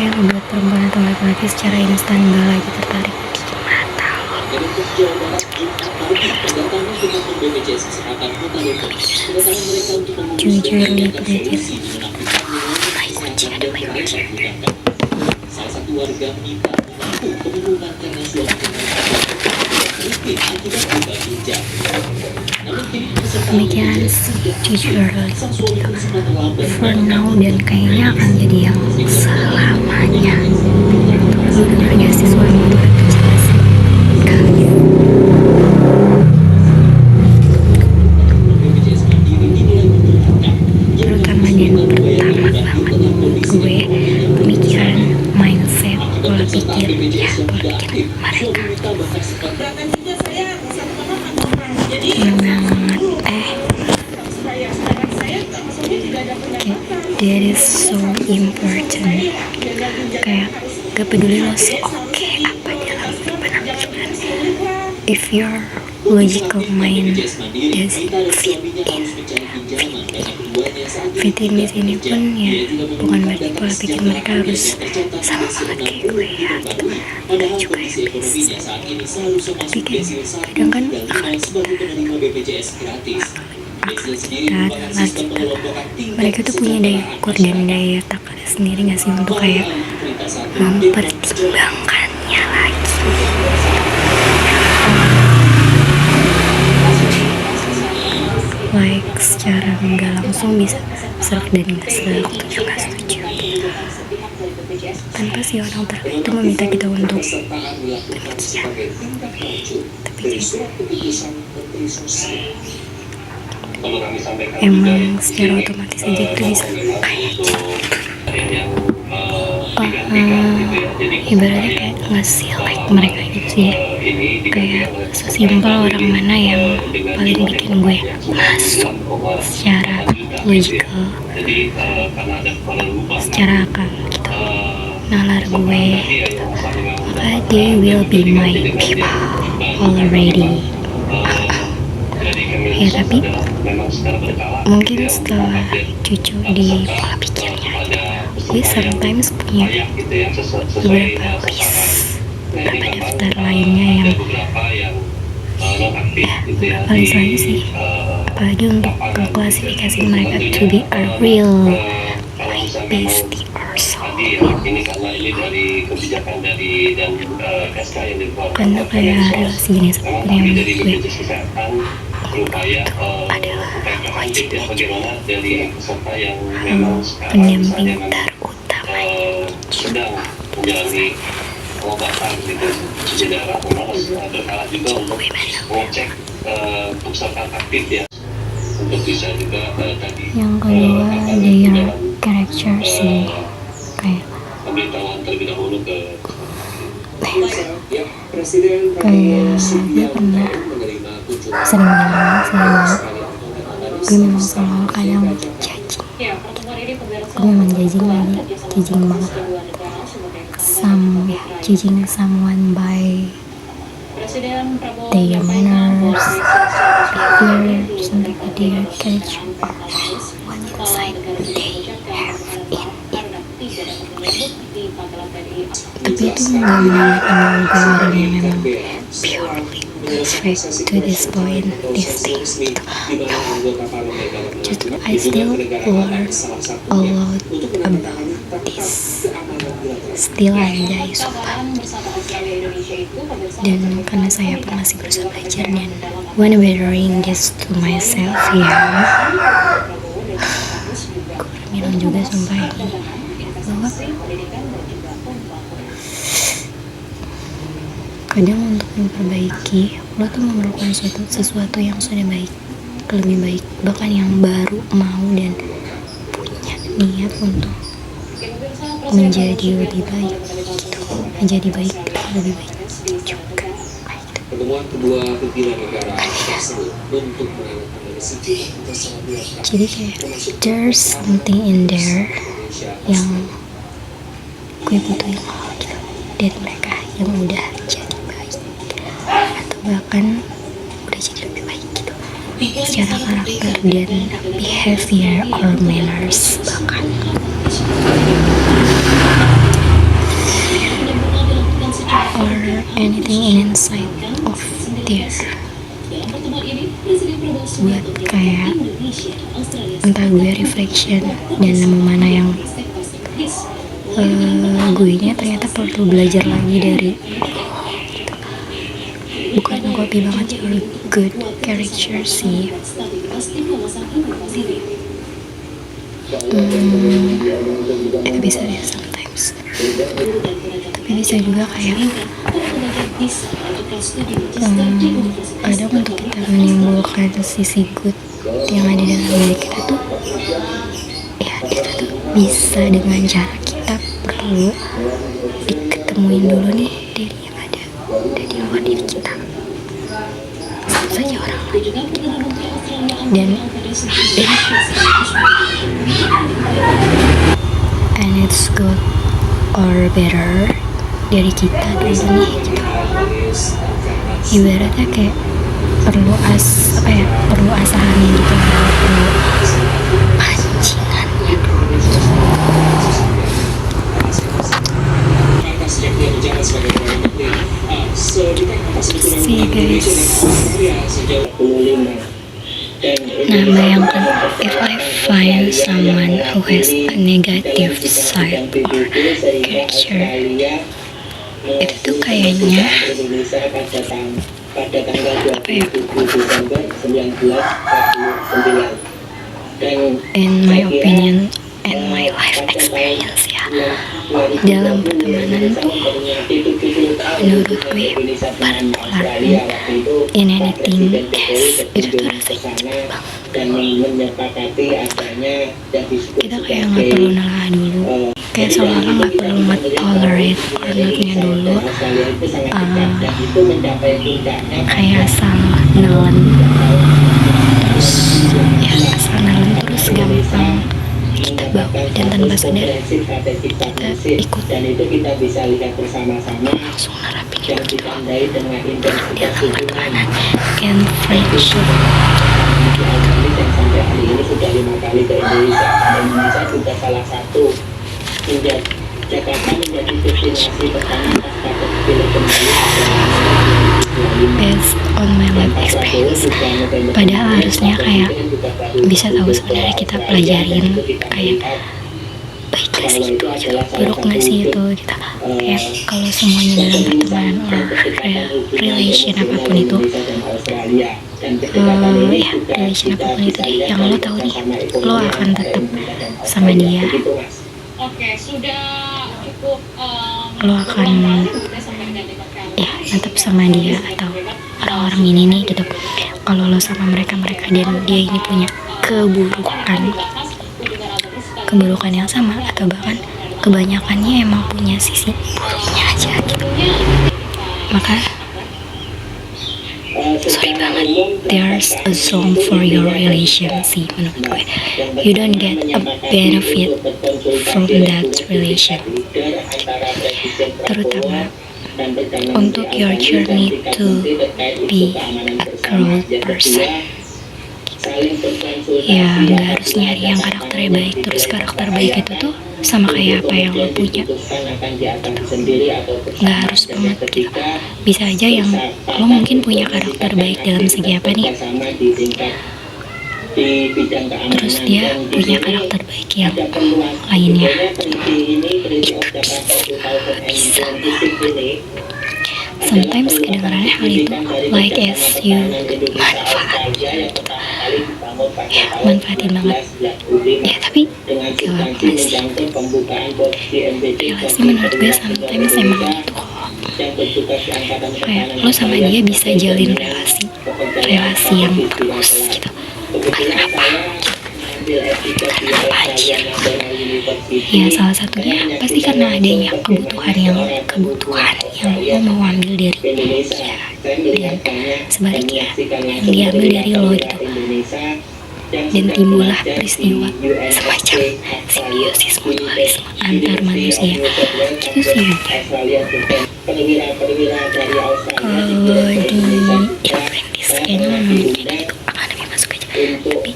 kayak membuat perempuan atau laki-laki secara instan gak lagi tertarik di mata lo. Jujur lihat belajar. My kunci ada my kunci. Pemikiran sih jujur for now dan kayaknya akan jadi yang selamanya. Lu denger gak sih suara motor itu jelas? Terutama dan pertama banget gue pemikiran mindset pola pikir mereka that is so important. Kayak gak peduli lo oke apa dalam berpenampilan, if your logical mind doesn't fit in di sini pun ya bukan berarti pola pikir mereka harus sama banget kayak gue ya gitu. Enggak juga ya guys, tapi kayak kadang kan akal kita mereka tuh punya daya ukur dan daya takaran sendiri gak sih untuk kayak mempertimbangkannya lagi. Like secara nggak langsung bisa serak dan nggak serak, setuju nggak setuju, tanpa si orang terkait itu meminta kita untuk demikian. Tapi emang secara otomatis aja itu bisa kayak ibaratnya kayak ngasih like mereka gitu sih, kayak sesimpel orang mana yang paling bikin gue masuk secara logical, secara akal gitu, nalar gue gitu. Maka they will be my people already. Ya tapi mungkin setelah cucu di pola pikirnya, gue sometimes punya beberapa list, beberapa daftar lainnya yang beberapa list lain sih, apalagi untuk klasifikasi mereka to be a real my bestie or so. Karena kayak relasi jenis apapun yang menurut gue adalah wajibnya pendamping terutama yang kedua ada yang karakter sih, kayak dia pernah sering bilang gue memang selalu kadang judging, gue memang judging banget judging someone by their manners, behavior, something like their culture or what insight they have in it. Tapi itu nggak menandakan gue orang yang memang purely perfect to this point, this thing gitu. No, just I still learn a lot about this. Still ada sumpah. Dan karena saya pun masih berusaha belajar dan wanna bettering this to myself ya. Gue bilang juga sumpah ini bahwa kadang untuk memperbaiki lo tuh memerlukan sesuatu yang sudah baik, lebih baik, bahkan yang baru mau dan punya niat untuk menjadi lebih baik gitu, menjadi baik lebih baik juga. Pertemuan kedua pimpinan negara untuk jadi kayak there's something in there yang gue butuhin gitu dari mereka yang udah jadi baik atau bahkan udah jadi lebih baik gitu secara karakter dan behavior or manners bahkan. something inside of there buat kayak entah gue reflection dan nemu mana yang gue nya ternyata perlu belajar lagi dari bukan copy banget ya, good character sih. Itu bisa deh sometimes, tapi bisa juga kayak kadang untuk kita menimbulkan sisi good yang ada dalam diri kita tuh ya itu tuh bisa dengan cara kita perlu diketemuin dulu nih dari yang ada dari luar diri kita, sebut saja orang lain, dan and it's good or better dari kita dulu nih gitu. Ibaratnya kayak perlu asahannya gitu, perlu pancingannya sih guys. Nah, bayangkan if I find someone who has a negative side or character, itu tuh kayaknya apa ya, in my opinion and my life experience ya, dalam pertemanan tuh menurut gue bertolak in anything else itu tuh rasanya cepet banget. Kita kayak gak perlu nalah dulu, kayak seolah-olah gak perlu nge-tolerate cornernya dulu, kayak asal nelen terus ya, asal nelen terus gampang kita bawa dan tanpa sadar kita ikut langsung nerapin itu dalam pertemanan and friendship. Sampai hari ini sudah 5 kali ke Indonesia. Indonesia juga salah satu Jakarta menjadi destinasi pertama pasca terpilih kembali based on my life experience. Padahal harusnya kayak bisa tahu sebenarnya kita pelajarin kayak baik gak sih itu, buruk gak sih itu kita kayak kalau semuanya dalam pertemanan or relation apapun itu relation apapun itu deh, yang lo tahu nih lo akan tetap sama dia, lo akan ya tetap sama dia atau orang-orang ini nih gitu. Kalau lo sama mereka dan dia ini punya keburukan yang sama atau bahkan kebanyakannya emang punya sisi buruknya aja gitu, maka sorry banget, there's a zone for your relation sih menurut gue. You don't get a benefit from that relation, terutama untuk your journey to be a growth person. Ya nggak harus nyari yang karakternya baik, terus karakter baik itu tuh sama kayak apa yang lo punya gitu. Nggak harus banget gitu, bisa aja yang lo mungkin punya karakter baik dalam segi apa nih, terus dia punya karakter baik yang lainnya, itu bisa sometimes kedengarannya hal itu like as you manfaat gitu. Ya manfaatin banget ya, tapi gak apa sih, relasi menurut gue sometimes emang gitu kok, kayak lo sama dia bisa jalin relasi yang terus gitu. Karena apa anjir ya, salah satunya pasti karena adanya kebutuhan yang lo mau ambil dari dia, dan sebaliknya yang diambil dari lo gitu, dan timbullah peristiwa semacam simbiosis mutualisme antar manusia gitu sih. Kalau di Indonesia kayaknya memang kayak gitu akan lebih masuk aja, tapi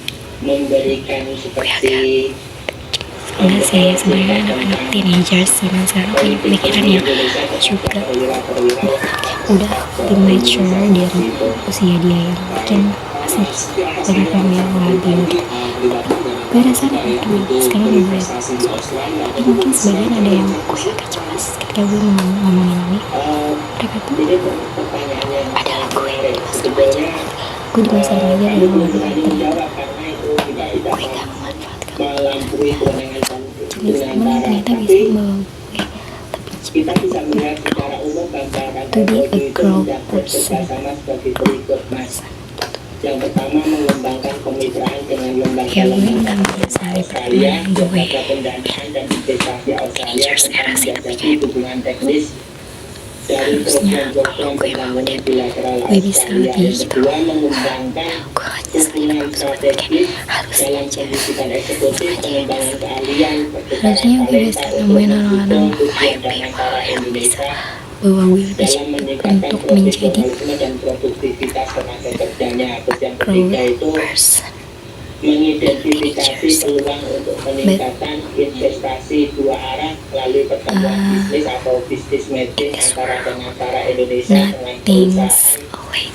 gue agak enggak sih sebenarnya anak-anak teenager sih, dan sekarang punya pemikiran yang juga udah lebih mature dari usia dia yang mungkin masih banyak yang bilang labil gitu. Gue rasa sekarang gue mungkin sebagian ada yang gue agak cemas ketika gue ngomongin ini. Mereka tuh adalah gue di masa remaja. Gue di masa remaja adalah orang ternyata gue gak memanfaatkan jenis temen yang ternyata bisa membawa gue, tapi kita bisa melihat secara umum gambaran to be a grown bekerja person. sama sebagai berikut, Mas. Yang pertama, mengembangkan kemitraan dengan Ya gue lembaga-lembaga gak bisa Australia, berteman gue lembaga pendanaan dan investasi Australia tentang menjajaki hubungan teknis dari program-program pembangunan bilateral gue bisa Australia. lebih Yang gitu. kedua, mengembangkan Gue gak nyesel hubungan strategis harusnya dalam aja pendidikan eksekutif, pengembangan keahlian, harusnya gue bisa nemuin orang-orang lain antara Indonesia bahwa gue lebih dalam cepat meningkatkan untuk menjadi profesionalisme dan produktivitas tenaga kerjanya. Terus yang grown ketiga itu person. mengidentifikasi peluang untuk peningkatan investasi dua arah melalui pertemuan bisnis atau business matching antara Indonesia dengan Nothing's perusahaan always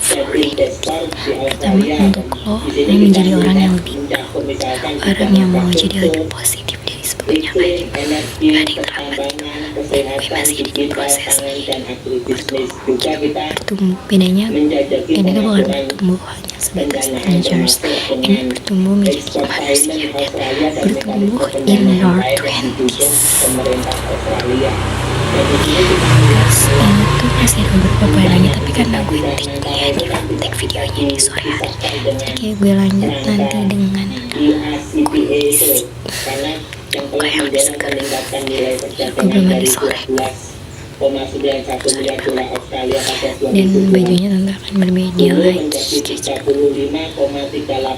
dan free. investor di Pertama Australia. untuk lo Di sini yang menjadi kita orang yang melihat lebih mencakup misalkan orang yang mau jadi lebih infrastruktur, positif dari sebelumnya iklim, lagi. energi, Gak ada yang terlambat. pertambangan, Gue kesehatan, masih di digital, proses pangan, dan agribisnis. Juga kita bertumbuh. Bedanya menjajaki ini tuh bukan pengaturan bertumbuh hanya sebatas pendanaan managers. termasuk Ini dengan bertumbuh menjadi export manusia payment dan Australia dan bertumbuh mekanisme in pendanaan your lain yang didukung 20s. pemerintah Australia. Dan di sini kita melihat Guys, ini tuh masih ada beberapa poin lagi, tapi karena gue take videonya di sore hari, oke gue lanjut nanti dengan IACPA itu karena yang telah mendorong peningkatan nilai perdagangan dari 12,91 miliar dolar Australia pada dan 2002 bajunya tentu akan berbeda menjadi lagi. 35,38